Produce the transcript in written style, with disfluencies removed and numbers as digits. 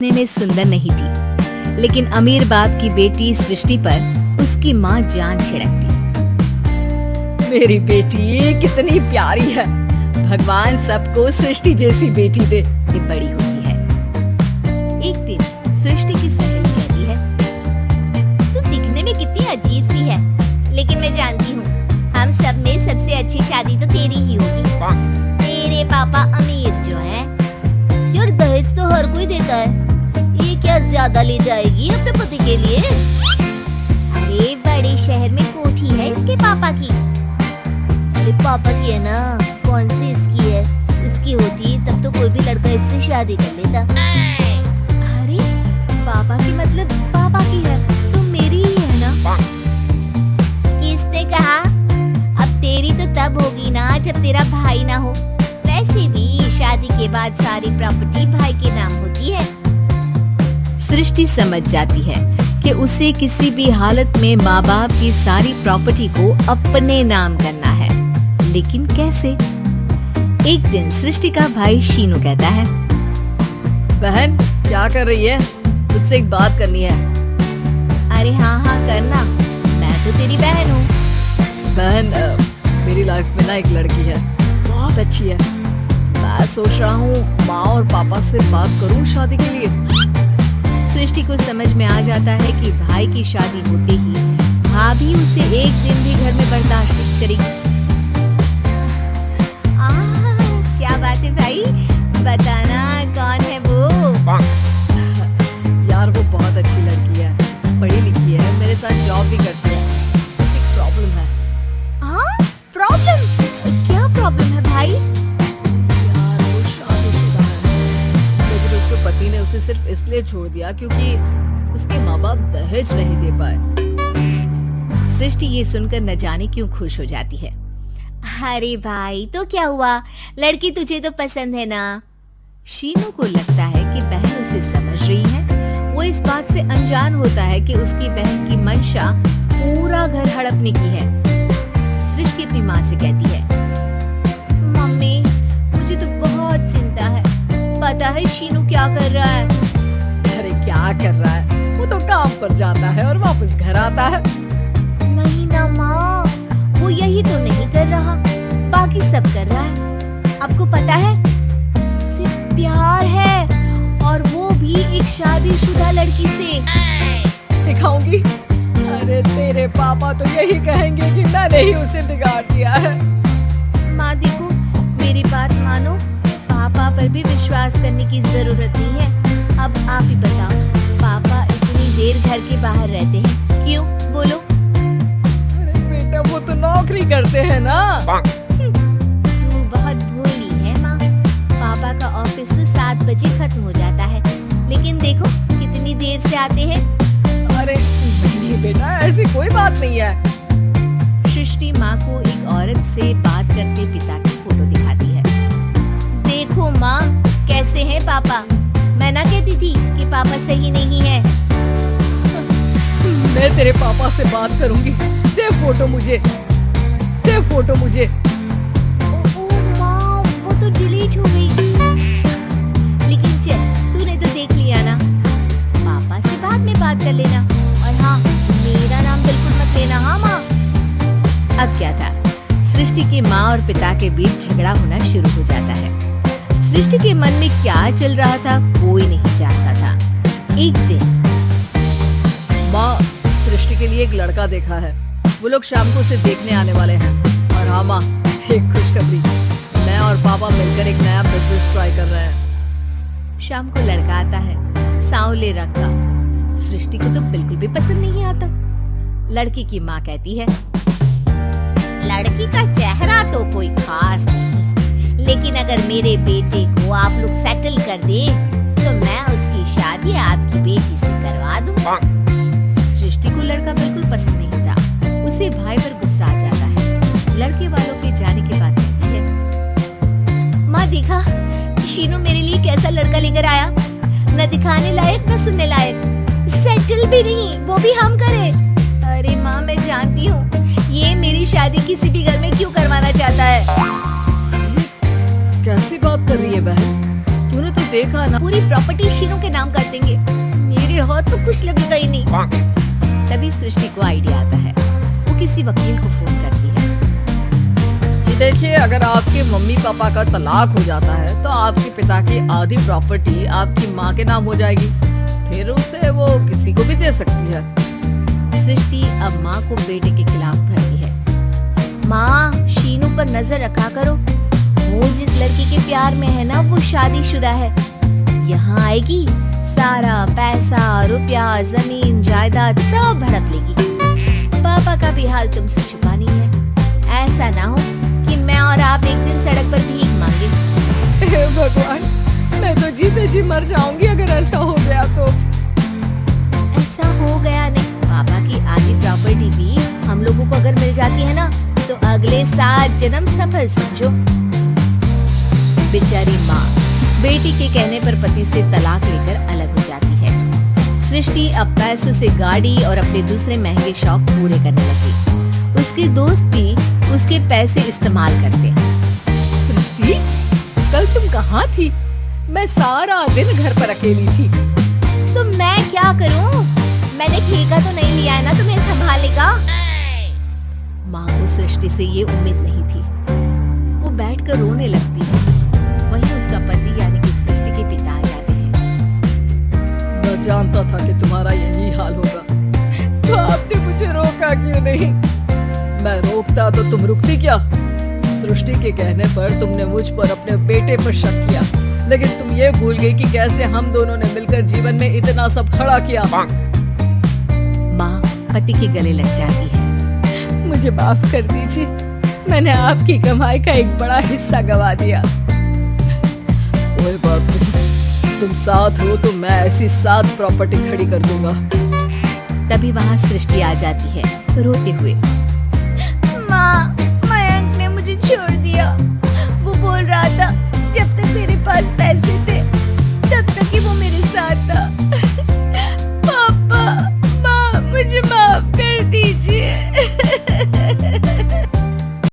दिखने में सुंदर नहीं थी, लेकिन अमीर बाप की बेटी सृष्टि पर उसकी माँ जान छिड़कती। मेरी बेटी कितनी प्यारी है, भगवान सबको सृष्टि जैसी बेटी दे। ये बड़ी होती है। एक दिन सृष्टि की सहेली कहती है, तू दिखने में कितनी अजीब सी है, लेकिन मैं जानती हूँ हम सब में सबसे अच्छी शादी तो तेरी ही होगी। तेरे पापा अमीर जो है, यार दहेज तो हर कोई देता है, ये क्या ज्यादा ले जाएगी अपने पति के लिए? अरे बड़े शहर में कोठी है इसके पापा की। अरे पापा की है ना, कौन सी इसकी है? इसकी होती तब तो कोई भी लड़का इससे शादी कर लेता। अरे पापा की मतलब पापा की है तो मेरी ही है ना? किसने कहा? अब तेरी तो तब होगी ना जब तेरा भाई ना हो। वैसे भी शादी के बाद सारी प्रॉपर्टी भाई के नाम होती है। सृष्टि समझ जाती है कि उसे किसी भी हालत में माँ बाप की सारी प्रॉपर्टी को अपने नाम करना है, लेकिन कैसे? एक दिन सृष्टि का भाई शीनू कहता है, बहन क्या कर रही है? तुझसे एक बात करनी है। अरे हाँ हाँ करना, मैं तो तेरी बहन हूँ। बहन मेरी लाइफ में ना एक लड़की है, बहुत अच्छी है। मैं सोच रहा हूँ माँ और पापा से बात करूँ शादी के लिए। सृष्टि को समझ में आ जाता है कि भाई की शादी होते ही भाभी उसे एक दिन भी घर में बर्दाश्त नहीं करेगी। क्या बात है भाई, बताना कौन है वो? यार वो बहुत अच्छी लड़की है, पढ़ी लिखी है, मेरे साथ जॉब भी करती है। एक प्रॉब्लम है। हाँ प्रॉब्लम? क्या प्रॉब्लम है भाई? यार वो शादीशुदा है, लेकिन उसके पति ने उसे सिर्फ इसलिए छोड़ दिया क्योंकि उसके माँ बाप दहेज नहीं दे पाए। सृष्टि ये सुनकर न जाने क्यों खुश हो जाती है। अरे भाई तो क्या हुआ, लड़की तुझे तो पसंद है ना? शीनू को लगता है कि बहन उसे समझ रही है। वो इस बात से अनजान होता है कि उसकी बहन की मंशा पूरा घर हड़पने की है। सृष्टि अपनी माँ से कहती है, मम्मी मुझे तो बहुत चिंता है, पता है शीनू क्या कर रहा है? अरे क्या कर रहा है? वो तो काम पर जाता है और वापस घर आता है। नहीं ना माँ, वो यही तो नहीं कर रहा, बाकी सब कर रहा है। आपको पता है उससे प्यार है, और वो भी एक शादीशुदा लड़की से। दिखाऊंगी? अरे तेरे पापा तो यही कहेंगे कि मैंने ही उसे बिगाड़ दिया है। माँ देखो मेरी बात मानो, पापा पर भी विश्वास करने की जरूरत नहीं है। अब आप ही बताओ, पापा इतनी देर घर के बाहर रहते हैं क्यों? बोलो। अरे बेटा वो तो नौकरी करते हैं ना। तू बहुत भोली है माँ, पापा का ऑफिस तो 7 बजे खत्म हो जाता है, लेकिन देखो कितनी देर से आते हैं। अरे नहीं बेटा ऐसी कोई बात नहीं है। सृष्टि माँ को एक औरत से बात करते पिता की फोटो दिखाती है। देखो माँ कैसे हैं पापा, मैं ना कहती थी कि पापा सही नहीं है। मैं तेरे पापा से बात करूंगी, दे फोटो मुझे, दे फोटो मुझे। ओ माँ वो तो डिलीट हो गई। लेकिन चल तूने तो देख लिया ना, पापा से बाद में बात कर लेना, और हाँ मेरा नाम बिल्कुल मत लेना। हाँ माँ। अब क्या था, सृष्टि की माँ और पिता के बीच झगड़ा होना शुरू हो जाता है। सृष्टि के मन में क्या चल रहा था कोई नहीं जानता था। एक दिन, माँ सृष्टि के लिए एक लड़का देखा है, वो लोग शाम को उसे देखने आने वाले हैं। और हाँ माँ एक खुशखबरी, मैं और पापा मिलकर एक नया बिजनेस ट्राई कर रहे हैं। शाम को लड़का आता है, सांवले रंग का। सृष्टि को तो बिल्कुल भी पसंद नहीं आता। लड़की की माँ कहती है, लड़की का चेहरा तो कोई खास नहीं, लेकिन अगर मेरे बेटे को आप लोग सेटल कर दे तो मैं उसकी शादी आपकी बेटी से करवा दूंगा। सृष्टि को लड़का बिल्कुल पसंद नहीं था, उसे भाई पर गुस्सा आ जाता है। लड़के वालों के जाने के बाद कहती है, माँ देखा शीनू मेरे लिए कैसा लड़का लेकर आया, न दिखाने लायक न सुनने लायक, सेटल भी नहीं, वो भी हम करे। अरे माँ मैं जानती हूँ ये मेरी शादी किसी भी घर में क्यों करवाना चाहता है। कैसी बात कर रही है बहन, तूने तो देखा ना, पूरी प्रॉपर्टी शीनू के नाम कर देंगे। मेरे हाथ तो कुछ लगेगा ही नहीं। तभी सृष्टि को आइडिया आता है। वो किसी वकील को फोन करती है। जी देखिए, अगर आपके मम्मी पापा का तलाक हो जाता है तो आपके पिता की आधी प्रॉपर्टी आपकी माँ के नाम हो जाएगी, फिर उसे वो किसी को भी दे सकती है। सृष्टि अब माँ को बेटे के खिलाफ भरती है। माँ, शीनू पर नजर रखा करो। वो जिस लड़की के प्यार में है ना, वो शादीशुदा है। यहाँ आएगी, सारा पैसा, रुपया, जमीन, जायदाद सब हड़प लेगी। पापा का भी हाल तुमसे छुपा नहीं है। ऐसा ना हो कि मैं और आप एक दिन सड़क पर भीख मांगे। हे भगवान, मैं तो जीते जी मर जाऊंगी अगर ऐसा हो गया तो। ऐसा हो गया नहीं। पापा की आधी प्रॉपर्टी भी हम लोगों को अगर मिल जाती है ना, तो अगले 7 जन्म सफल समझो। बेचारी माँ बेटी के कहने पर पति से तलाक लेकर अलग हो जाती है। सृष्टि अब पैसों से गाड़ी और अपने दूसरे महंगे शौक पूरे करने लगी। उसके दोस्त भी उसके पैसे इस्तेमाल करते हैं। सृष्टि, कल तुम कहाँ थी? मैं सारा दिन घर पर अकेली थी। तो मैं क्या करूं? मैंने ठेका तो नहीं लिया है ना तुम्हें संभालने का। माँ को सृष्टि से ये उम्मीद नहीं थी। वो बैठकर रोने लगती है। वहीं उसका पति यानी कि सृष्टि के पिता आ जाते हैं। मैं जानता था कि तुम्हारा यही हाल होगा, तो आपने मुझे रोका क्यों नहीं? मैं रोकता तो तुम रुकती क्या? सृष्टि के कहने पर तुमने मुझ पर अपने बेटे पर शक किया, लेकिन तुम ये भूल गई कि कैसे हम दोनों ने मिलकर जीवन में इतना सब खड़ा किया। माँ पति के गले लग जाती है। मुझे माफ कर दीजिए, मैंने आपकी कमाई का एक बड़ा हिस्सा गवा दिया। कोई बात नहीं, तुम साथ हो तो मैं ऐसी 7 प्रॉपर्टी खड़ी कर दूंगा। तभी वहाँ सृष्टि आ जाती है रोते हुए। माँ, मयंक ने मुझे छोड़ दिया।